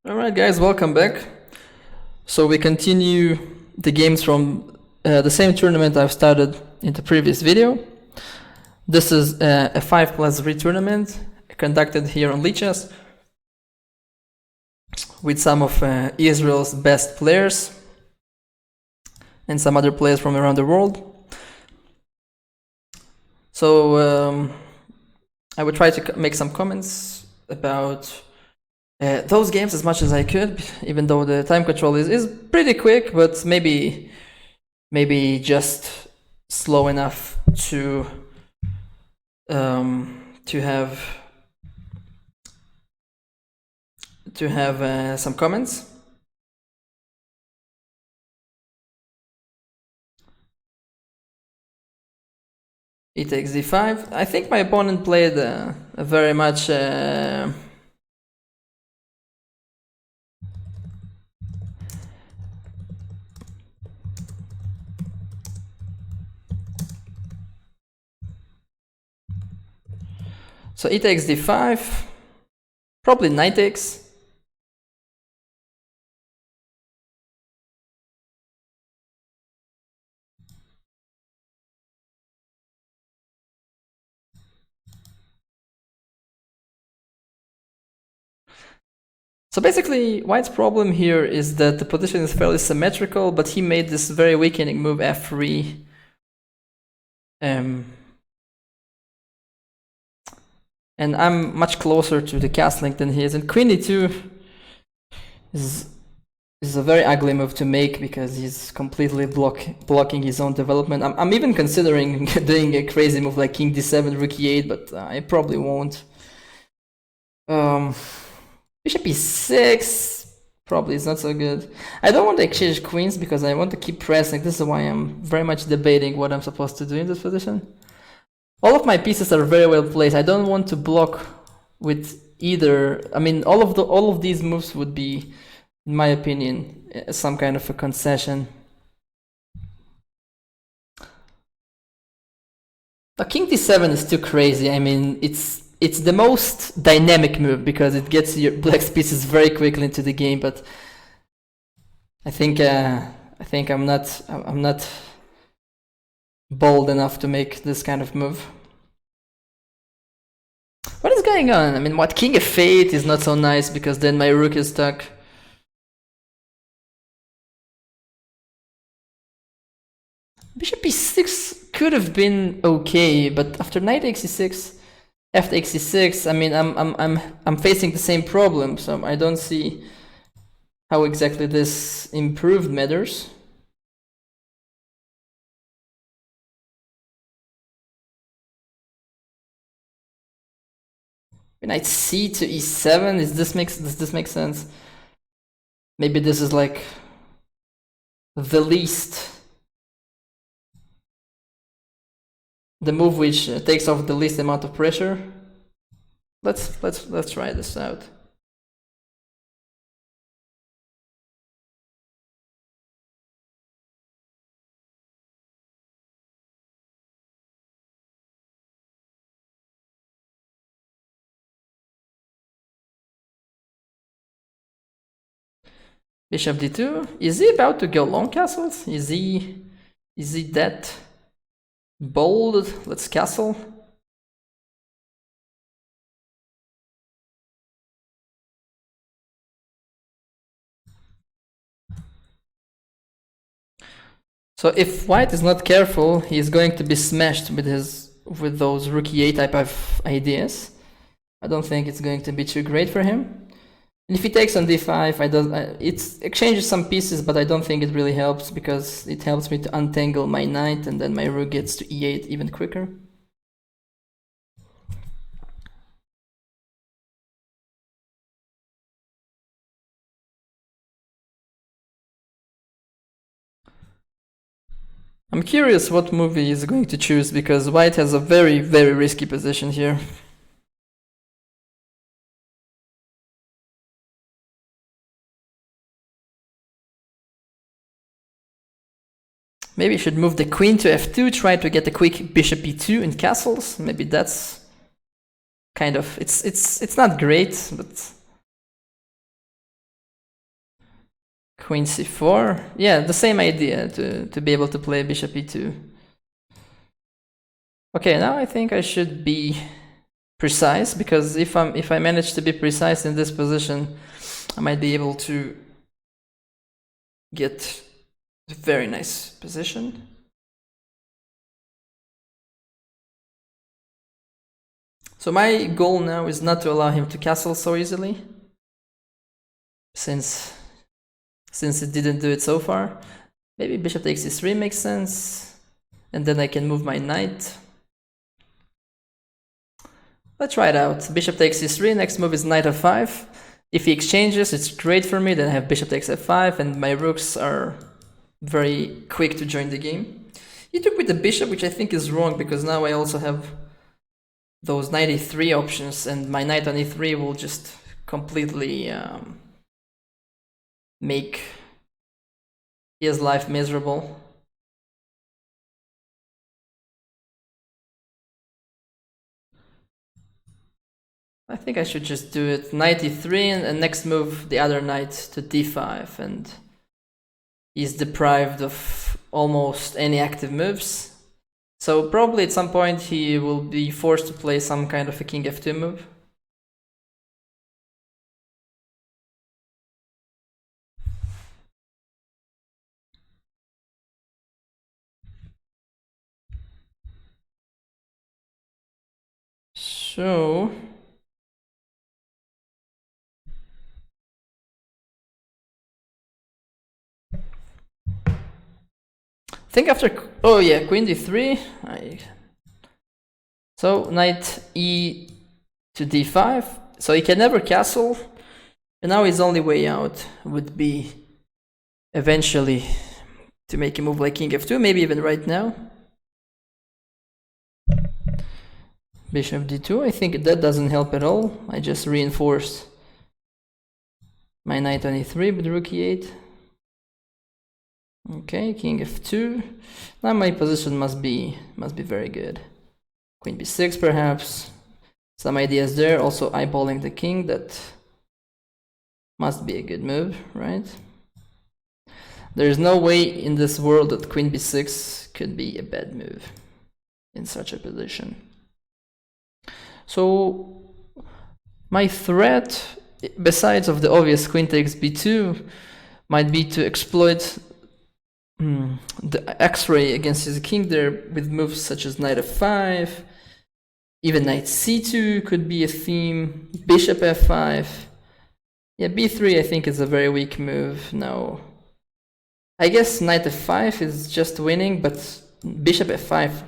Alright guys, welcome back. So we continue the games from the same tournament I've started in the previous video. This is a 5+3 tournament conducted here on Lichess with some of Israel's best players and some other players from around the world. So I would try to make some comments about those games as much as I could, even though the time control is pretty quick, but maybe just slow enough to have some comments. E takes d5. I think my opponent played a very much so e takes d5, probably knight takes. So basically, White's problem here is that the position is fairly symmetrical, but he made this very weakening move f3. And I'm much closer to the castling than he is. And queen e2 is a very ugly move to make because he's completely blocking his own development. I'm even considering doing a crazy move like king d7, rook e8, but I probably won't. Bishop e6 probably is not so good. I don't want to exchange queens because I want to keep pressing. This is why I'm very much debating what I'm supposed to do in this position. All of my pieces are very well placed. I don't want to block with either. I mean, all of these moves would be, in my opinion, some kind of a concession. Now, king d7 is too crazy. I mean, it's the most dynamic move because it gets your black's pieces very quickly into the game. But I think I'm not bold enough to make this kind of move. What is going on? I mean, what, king f8 is not so nice because then my rook is stuck. Bishop e6 could have been okay, but after knight takes e6, f takes e6, I mean, I'm facing the same problem, so I don't see how exactly this improved matters. Knight c to e7. Does this make sense? Maybe this is like the move which takes off the least amount of pressure. Let's try this out. Bishop d2. Is he about to go long castles? Is he that bold? Let's castle. So if White is not careful, he's going to be smashed with those rook e8 type of ideas. I don't think it's going to be too great for him. And if he takes on d5, it exchanges some pieces, but I don't think it really helps because it helps me to untangle my knight and then my rook gets to e8 even quicker. I'm curious what move he is going to choose because White has a very, very risky position here. Maybe I should move the queen to f2, try to get a quick bishop e2 in castles. Maybe that's kind of, it's not great, but Queen c4. Yeah, the same idea, to be able to play bishop e2. Okay, now I think I should be precise, because if I manage to be precise in this position, I might be able to get a very nice position. So my goal now is not to allow him to castle so easily, since it didn't do it so far. Maybe bishop takes e3 makes sense, and then I can move my knight. Let's try it out. Bishop takes e3, next move is knight f5. If he exchanges, it's great for me, then I have bishop takes f5, and my rooks are very quick to join the game. He took with the bishop, which I think is wrong, because now I also have those knight e3 options, and my knight on e3 will just completely make his life miserable. I think I should just do it. Knight e3, and next move the other knight to d5, and he's deprived of almost any active moves. So probably at some point he will be forced to play some kind of a king f2 move. So I think after, oh yeah, queen d3, so knight e to d5, so he can never castle, and now his only way out would be eventually to make a move like king f2, maybe even right now. Bishop d2, I think that doesn't help at all. I just reinforced my knight on e3 with rook e8. Okay, king f2. Now my position must be very good. Queen b6 perhaps. Some ideas there. Also eyeballing the king, that must be a good move, right? There is no way in this world that queen b6 could be a bad move in such a position. So my threat, besides of the obvious queen takes b2, might be to exploit the x-ray against his king there with moves such as knight f5, even knight c2 could be a theme, bishop f5. Yeah, b3 I think is a very weak move now. I guess knight f5 is just winning, but bishop f5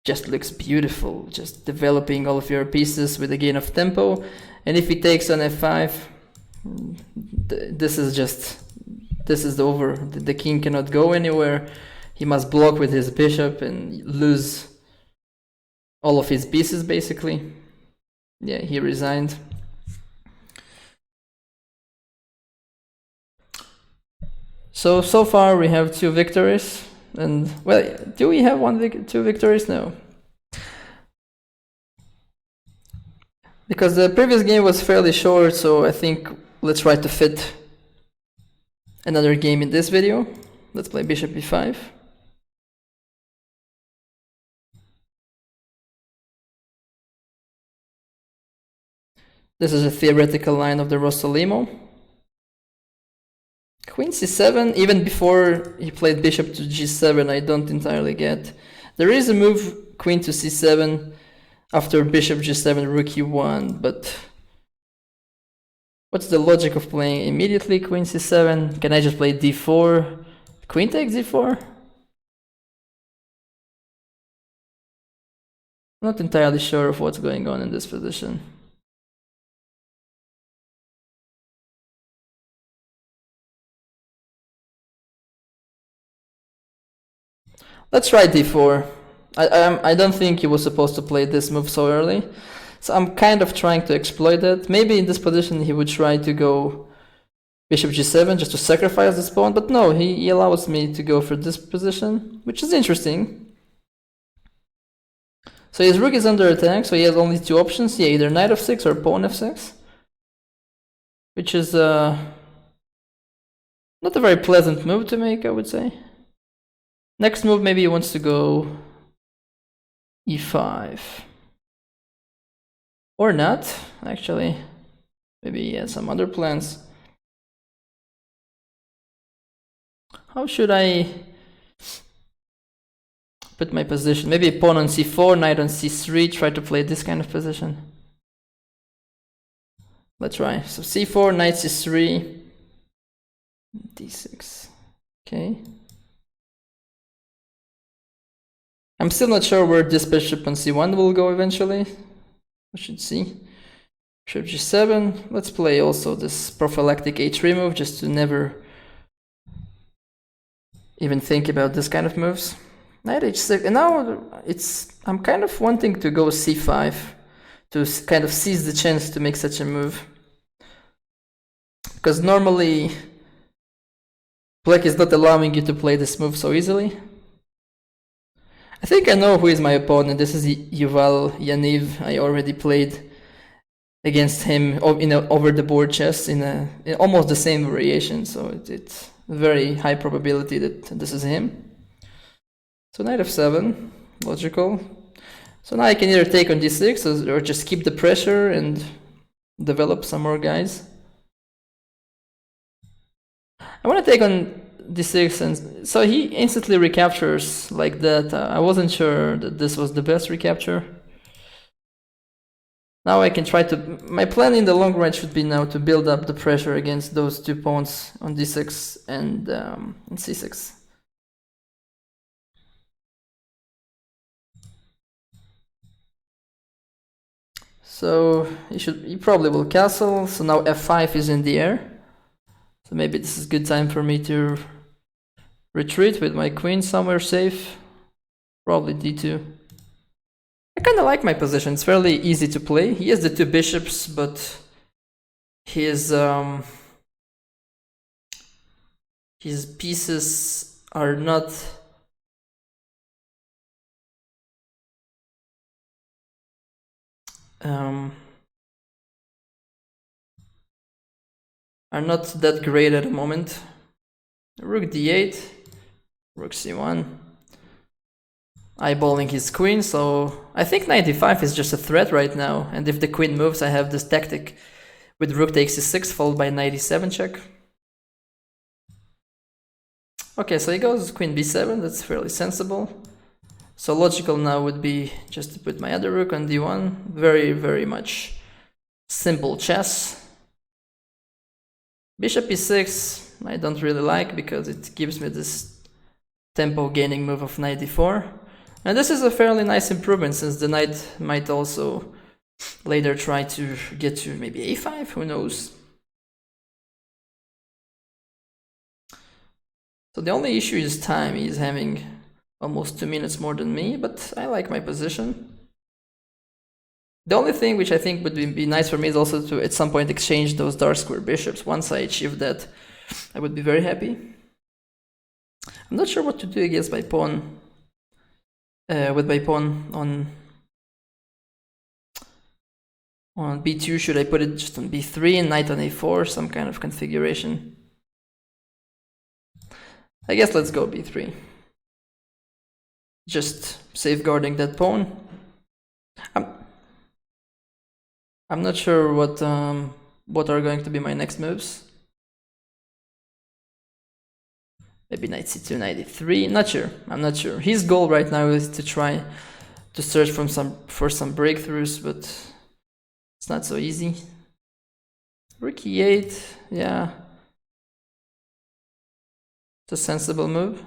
just looks beautiful, just developing all of your pieces with a gain of tempo. And if he takes on f5, this is over. The king cannot go anywhere. He must block with his bishop and lose all of his pieces basically. Yeah, he resigned. So far we have 2 victories, and well, do we have 2 victories? No. Because the previous game was fairly short, so I think let's try to fit another game in this video. Let's play bishop e5. This is a theoretical line of the Rossolimo. Queen c7, even before he played bishop to g7, I don't entirely get. There is a move queen to c7 after bishop g7, rook e1, but what's the logic of playing immediately queen c7? Can I just play d4? Queen takes d4? I'm not entirely sure of what's going on in this position. Let's try d4. I don't think he was supposed to play this move so early, so I'm kind of trying to exploit it. Maybe in this position he would try to go bishop g7 just to sacrifice this pawn, but no, he allows me to go for this position, which is interesting. So his rook is under attack, so he has only 2 options, yeah, either knight f6 or pawn f6, which is Not a very pleasant move to make, I would say. Next move, maybe he wants to go e5. Or not, actually. Maybe he has some other plans. How should I put my position? Maybe pawn on c4, knight on c3, try to play this kind of position. Let's try. So c4, knight c3, d6. Okay. I'm still not sure where this bishop on c1 will go eventually. We should see. Bishop g7. Let's play also this prophylactic h3 move just to never even think about this kind of moves. Knight h6. And now I'm kind of wanting to go c5 to kind of seize the chance to make such a move. Because normally black is not allowing you to play this move so easily. I think I know who is my opponent. This is Yuval Yaniv. I already played against him in a over the board chess in almost the same variation, so it's very high probability that this is him. So knight f7, logical. So now I can either take on d6 or just keep the pressure and develop some more guys. I want to take on d6, and so he instantly recaptures like that. I wasn't sure that this was the best recapture. Now I can try to... My plan in the long run should be now to build up the pressure against those two pawns on d6 and c6. So he probably will castle. So now f5 is in the air. So maybe this is a good time for me to retreat with my queen somewhere safe. Probably d2. I kind of like my position. It's fairly easy to play. He has the two bishops, but his pieces are not that great at the moment. Rook d8, rook c1, eyeballing his queen. So I think knight d5 is just a threat right now, and if the queen moves, I have this tactic with rook takes c6 followed by knight e7 check. Okay, so he goes queen b7. That's fairly sensible. So logical now would be just to put my other rook on d1. Very, very much simple chess. Bishop e6 I don't really like because it gives me this tempo gaining move of knight d4. And this is a fairly nice improvement since the knight might also later try to get to maybe a5, who knows. So the only issue is time. He's having almost 2 minutes more than me, but I like my position. The only thing which I think would be nice for me is also to at some point exchange those dark square bishops. Once I achieve that, I would be very happy. I'm not sure what to do against my pawn, with my pawn on b2. Should I put it just on b3 and knight on a4, some kind of configuration? I guess let's go b3. Just safeguarding that pawn. I'm not sure what are going to be my next moves. Maybe knight c2, knight e3. Not sure. I'm not sure. His goal right now is to try to search for some breakthroughs, but it's not so easy. Rook e8, yeah. It's a sensible move.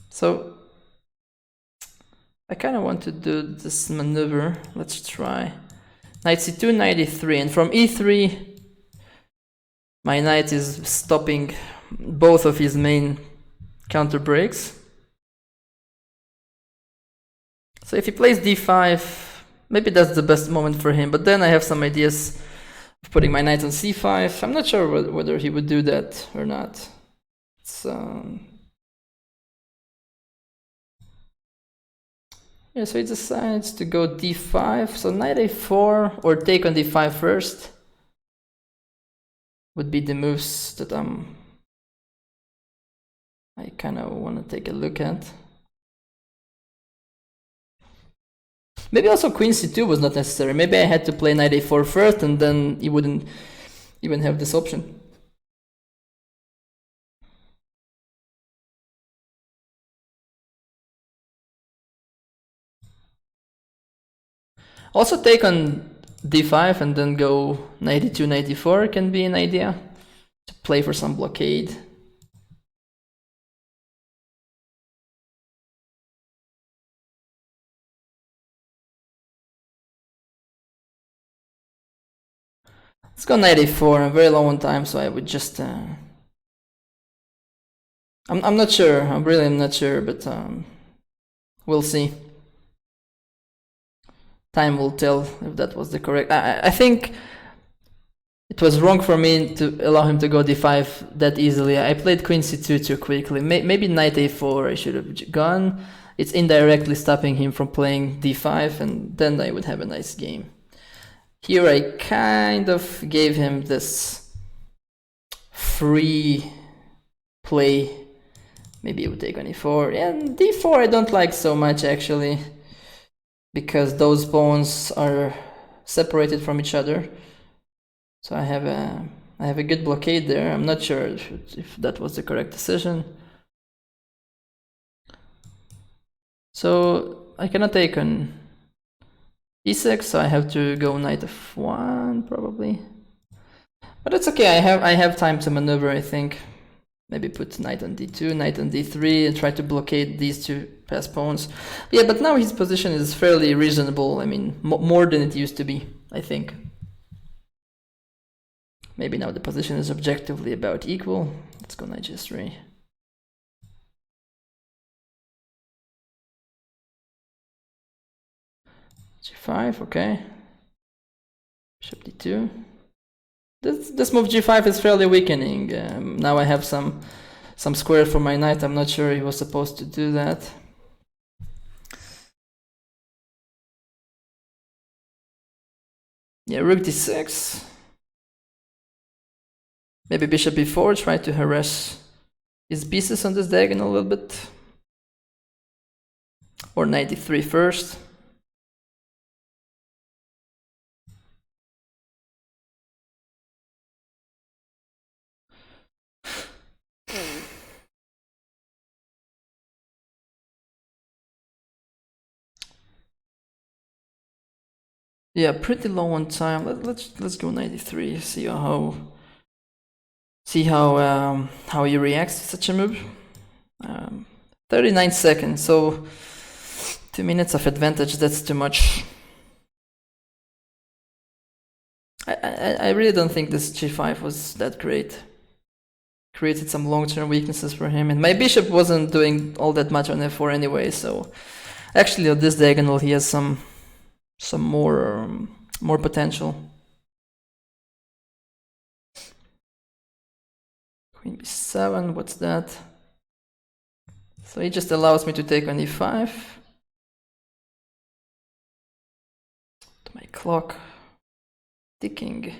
So I kind of want to do this maneuver. Let's try. Knight c2, knight e3, and from e3 my knight is stopping both of his main counter breaks. So if he plays d5, maybe that's the best moment for him, but then I have some ideas of putting my knight on c5. I'm not sure whether he would do that or not. It's yeah, so he decides to go d5, so knight a4 or take on d5 first. would be the moves that I kind of want to take a look at. Maybe also queen c2 was not necessary. Maybe I had to play knight a4 first, and then he wouldn't even have this option. Also take on d5 and then go knight e2, knight e4 can be an idea to play for some blockade. Let's go knight a4. I'm very low on time, so I would just I'm not sure. I'm really not sure, but we'll see. Time will tell if that was the correct. I think it was wrong for me to allow him to go d5 that easily. I played queen c2 too quickly. Maybe knight a4 I should have gone. It's indirectly stopping him from playing d5, and then I would have a nice game. Here I kind of gave him this free play. Maybe he would take on e4. And d4 I don't like so much actually, because those pawns are separated from each other. So I have a good blockade there. I'm not sure if that was the correct decision. So I cannot take on e6, so I have to go knight f1 probably. But it's okay. I have time to maneuver, I think. Maybe put knight on d2, knight on d3, and try to blockade these two pass pawns. Yeah, but now his position is fairly reasonable. I mean, more than it used to be, I think. Maybe now the position is objectively about equal. Let's go knight g3. g5, okay. Bishop d2. This move g5 is fairly weakening. Now I have some square for my knight. I'm not sure he was supposed to do that. Yeah, rook d6. Maybe bishop b4, try to harass his pieces on this diagonal a little bit. Or knight d3 first. Yeah, pretty low on time. Let's go 93. See how he reacts to such a move. 39 seconds. So 2 minutes of advantage. That's too much. I really don't think this g5 was that great. Created some long-term weaknesses for him, and my bishop wasn't doing all that much on f4 anyway. So actually, on this diagonal, he has some more potential. Queen b7, what's that? So he just allows me to take on e5. My clock ticking.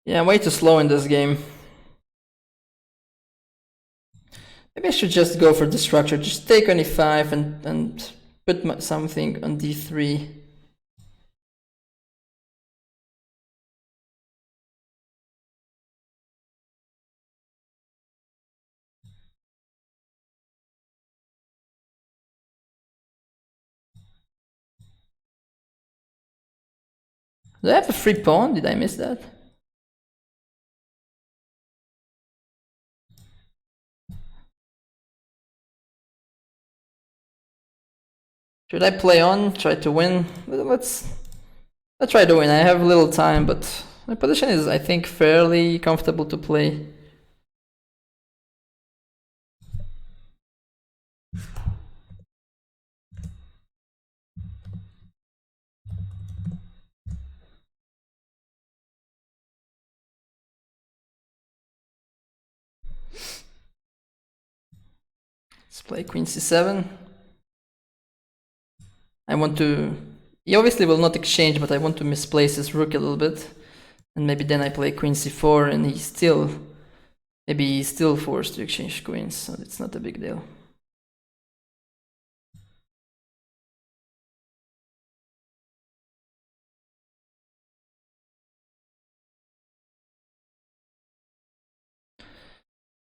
Yeah, I'm way too slow in this game. Maybe I should just go for the structure. Just take on e5 and put something on d3. Do I have a free pawn? Did I miss that? Should I play on? Try to win? Let's try to win. I have little time, but my position is, I think, fairly comfortable to play. Let's play queen c7. I want to... He obviously will not exchange, but I want to misplace his rook a little bit. And maybe then I play queen c4 and he's still... Maybe he's still forced to exchange queens, so it's not a big deal.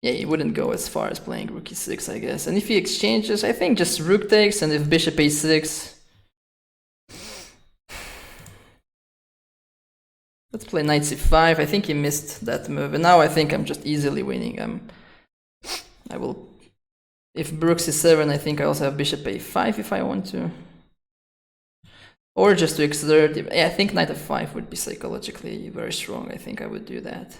Yeah, he wouldn't go as far as playing rook e6, I guess. And if he exchanges, I think just rook takes, and if bishop a6... Let's play knight c5. I think he missed that move, and now I think I'm just easily winning. I will... If rook c7, I think I also have bishop a5 if I want to. Or just to exert... Yeah, I think knight f5 would be psychologically very strong. I think I would do that.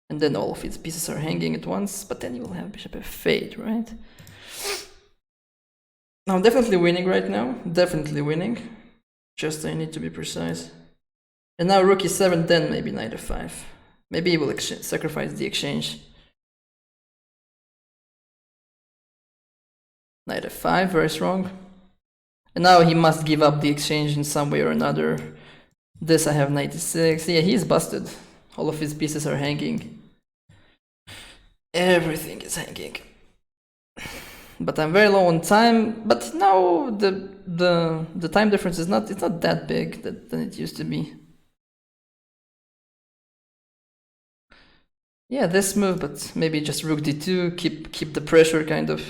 And then all of its pieces are hanging at once, but then you will have bishop f8, right? Now, I'm definitely winning right now. Definitely winning. Just I need to be precise. And now rook e7, then maybe knight f5. Maybe he will sacrifice the exchange. Knight f5, very strong. And now he must give up the exchange in some way or another. This I have knight e6. Yeah, he's busted. All of his pieces are hanging. Everything is hanging. But I'm very low on time. But now the time difference is not that big than it used to be. Yeah, this move, but maybe just rook d2, keep the pressure kind of.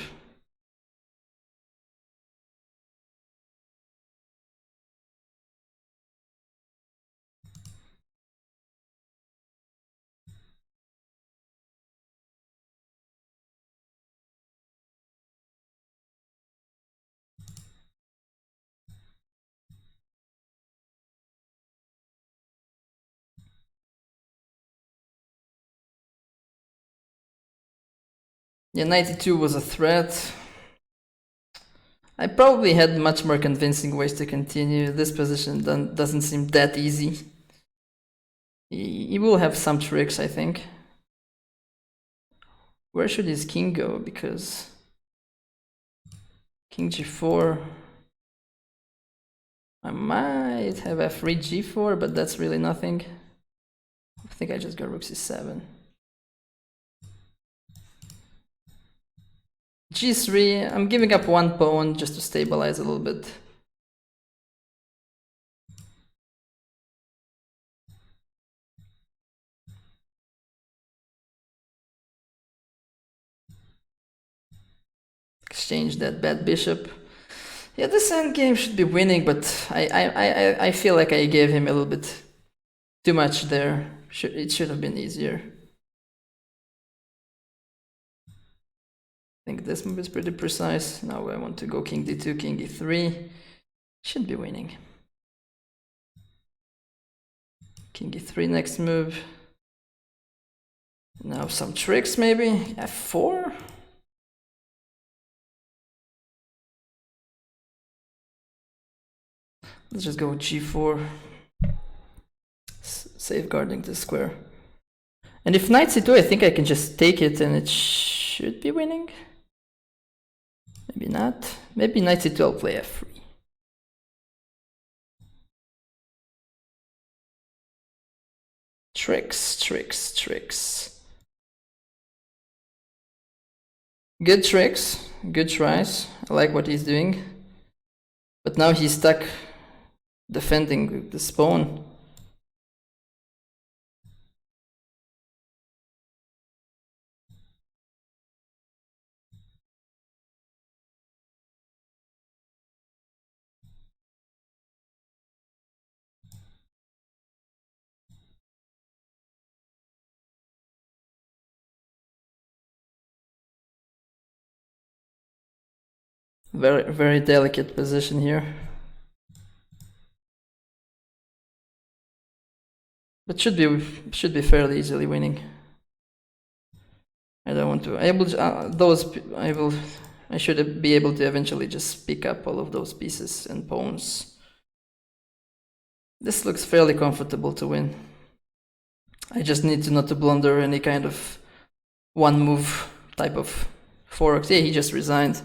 Yeah, knight e2 was a threat. I probably had much more convincing ways to continue. This position doesn't seem that easy. He will have some tricks, I think. Where should his king go? Because king g4. I might have f3 g4, but that's really nothing. I think I just got rook c7. g3, I'm giving up one pawn just to stabilize a little bit. Exchange that bad bishop. Yeah, this endgame should be winning, but I feel like I gave him a little bit too much there. It should have been easier. I think this move is pretty precise. Now I want to go king d2, king e3. Should be winning. King e3 next move. Now some tricks maybe. f4. Let's just go g4. Safeguarding the square. And if knight c2, I think I can just take it and it should be winning. Maybe not. Maybe knight c2, I'll play f3. Tricks, tricks, tricks. Good tricks, good tries. I like what he's doing. But now he's stuck defending this pawn. Very, very delicate position here. But should be fairly easily winning. I don't want to. I should be able to eventually just pick up all of those pieces and pawns. This looks fairly comfortable to win. I just need to not to blunder any kind of one move type of forks. Yeah, he just resigned.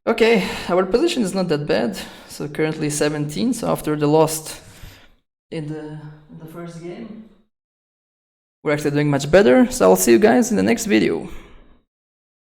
Okay, our position is not that bad. So currently 17. So after the loss in the first game, we're actually doing much better. So I'll see you guys in the next video.